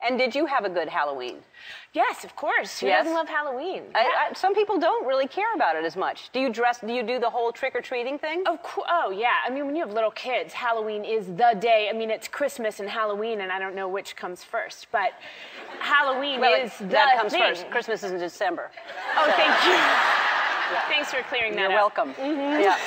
And did you have a good Halloween? Yes, of course. Who doesn't love Halloween? Some people don't really care about it as much. Do you do the whole trick-or-treating thing? Oh, yeah. I mean, when you have little kids, Halloween is the day. I mean, it's Christmas and Halloween, and I don't know which comes first, but Halloween is the that comes thing. first. Christmas is in December. Oh, so. Thank you. Yeah. Thanks for clearing that up. You're welcome. Mm-hmm. Yeah.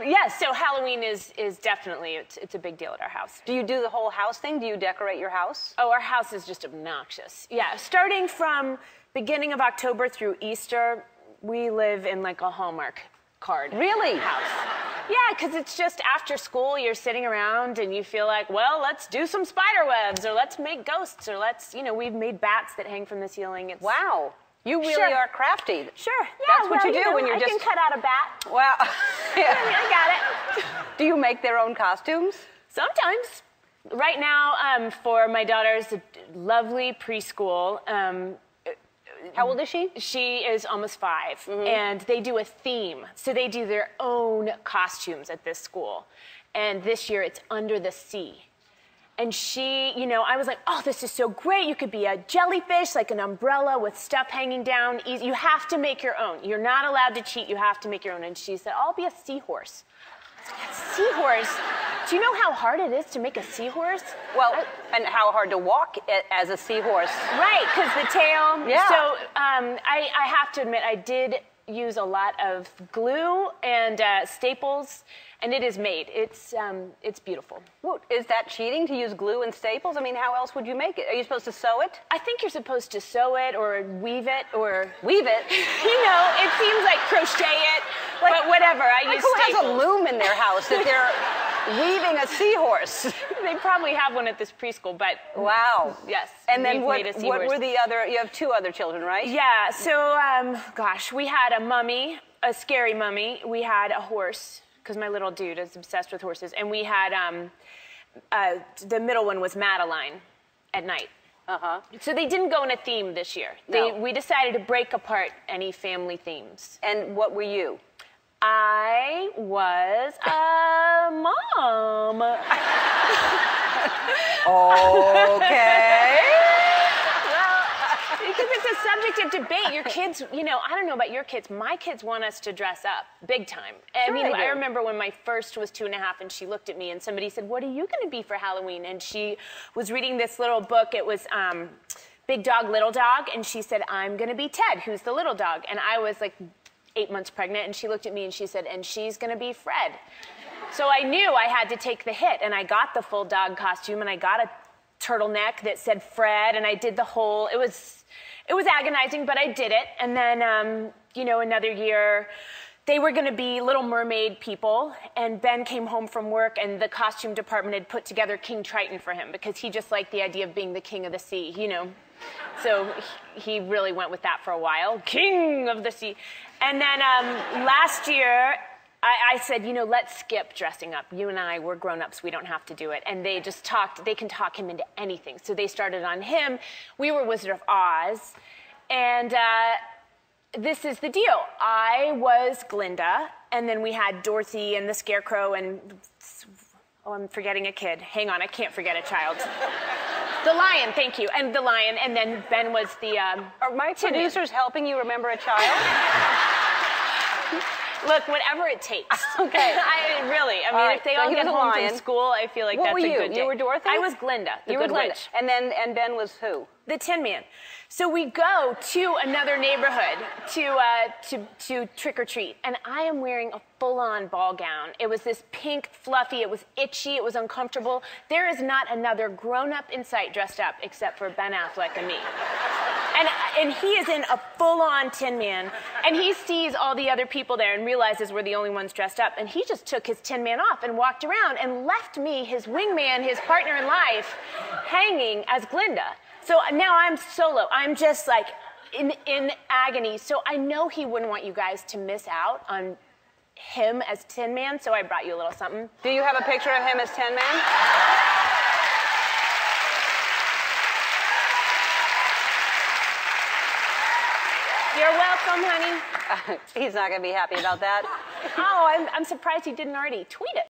Yes, so Halloween is definitely, it's a big deal at our house. Do you do the whole house thing? Do you decorate your house? Oh, our house is just obnoxious. Yeah, starting from beginning of October through Easter, we live in like a Hallmark card. Really? House. Yeah, because it's just after school, you're sitting around and you feel like, well, let's do some spider webs, or let's make ghosts, or let's, we've made bats that hang from the ceiling. Wow. You really are crafty. Sure. Yeah, that's what you do when you're I can cut out a bat. Wow. Yeah. I got it. Do you make their own costumes? Sometimes. Right now, for my daughter's lovely preschool. How old is she? She is almost 5, and they do a theme. So they do their own costumes at this school. And this year, it's Under the Sea. And she, I was like, oh, this is so great. You could be a jellyfish, like an umbrella with stuff hanging down. You have to make your own. You're not allowed to cheat. You have to make your own. And she said, I'll be a seahorse. I was like, a seahorse? Do you know how hard it is to make a seahorse? Well, and how hard to walk as a seahorse. Right, because the tail. Yeah. So I have to admit, I did use a lot of glue and staples, and it is made. It's beautiful. Well, is that cheating to use glue and staples? I mean, how else would you make it? Are you supposed to sew it? I think you're supposed to sew it or weave it or... Weave it? It seems like crochet it, but whatever. I use who staples. has a loom in their house that they're weaving a seahorse? They probably have one at this preschool, but... Wow. Yes. And then what were the other... You have 2 other children, right? Yeah, so, gosh, we had a mummy, a scary mummy. We had a horse, because my little dude is obsessed with horses. And we had, the middle one was Madeline at night. Uh-huh. So they didn't go in a theme this year. We decided to break apart any family themes. And what were you? I was a mom. Okay. Because it's a subject of debate. Your kids, I don't know about your kids. My kids want us to dress up big time. Sure, I remember when my first was 2.5 and she looked at me and somebody said, what are you going to be for Halloween? And she was reading this little book. It was Big Dog, Little Dog. And she said, I'm going to be Ted, who's the little dog. And I was like 8 months pregnant. And she looked at me and she said, and she's going to be Fred. So I knew I had to take the hit. And I got the full dog costume and I got a turtleneck that said Fred. And I did the whole, it was agonizing, but I did it. And then, another year, they were going to be Little Mermaid people. And Ben came home from work, and the costume department had put together King Triton for him because he just liked the idea of being the king of the sea, So he really went with that for a while. King of the sea. And then last year, I said, let's skip dressing up. You and I, we're grown-ups. We don't have to do it. And they just they can talk him into anything. So they started on him. We were Wizard of Oz. And this is the deal. I was Glinda. And then we had Dorothy and the Scarecrow and... Oh, I'm forgetting a kid. Hang on, I can't forget a child. The lion, thank you. And the lion. And then Ben was the... Are my producers helping you remember a child? Look, whatever it takes. Okay. I mean, if they all get home from school, I feel like that's a good day. You were Dorothy? I was Glinda, the Good Witch. And Ben was who? The Tin Man. So we go to another neighborhood to trick or treat, and I am wearing a full-on ball gown. It was this pink, fluffy. It was itchy. It was uncomfortable. There is not another grown-up in sight dressed up except for Ben Affleck and me. And he is in a full-on Tin Man, and he sees all the other people there and realizes we're the only ones dressed up, and he just took his Tin Man off and walked around and left me, his wingman, his partner in life, hanging as Glinda. So now I'm solo. I'm just like in agony. So I know he wouldn't want you guys to miss out on him as Tin Man, so I brought you a little something. Do you have a picture of him as Tin Man? You're welcome, honey. He's not going to be happy about that. Oh, I'm surprised he didn't already tweet it.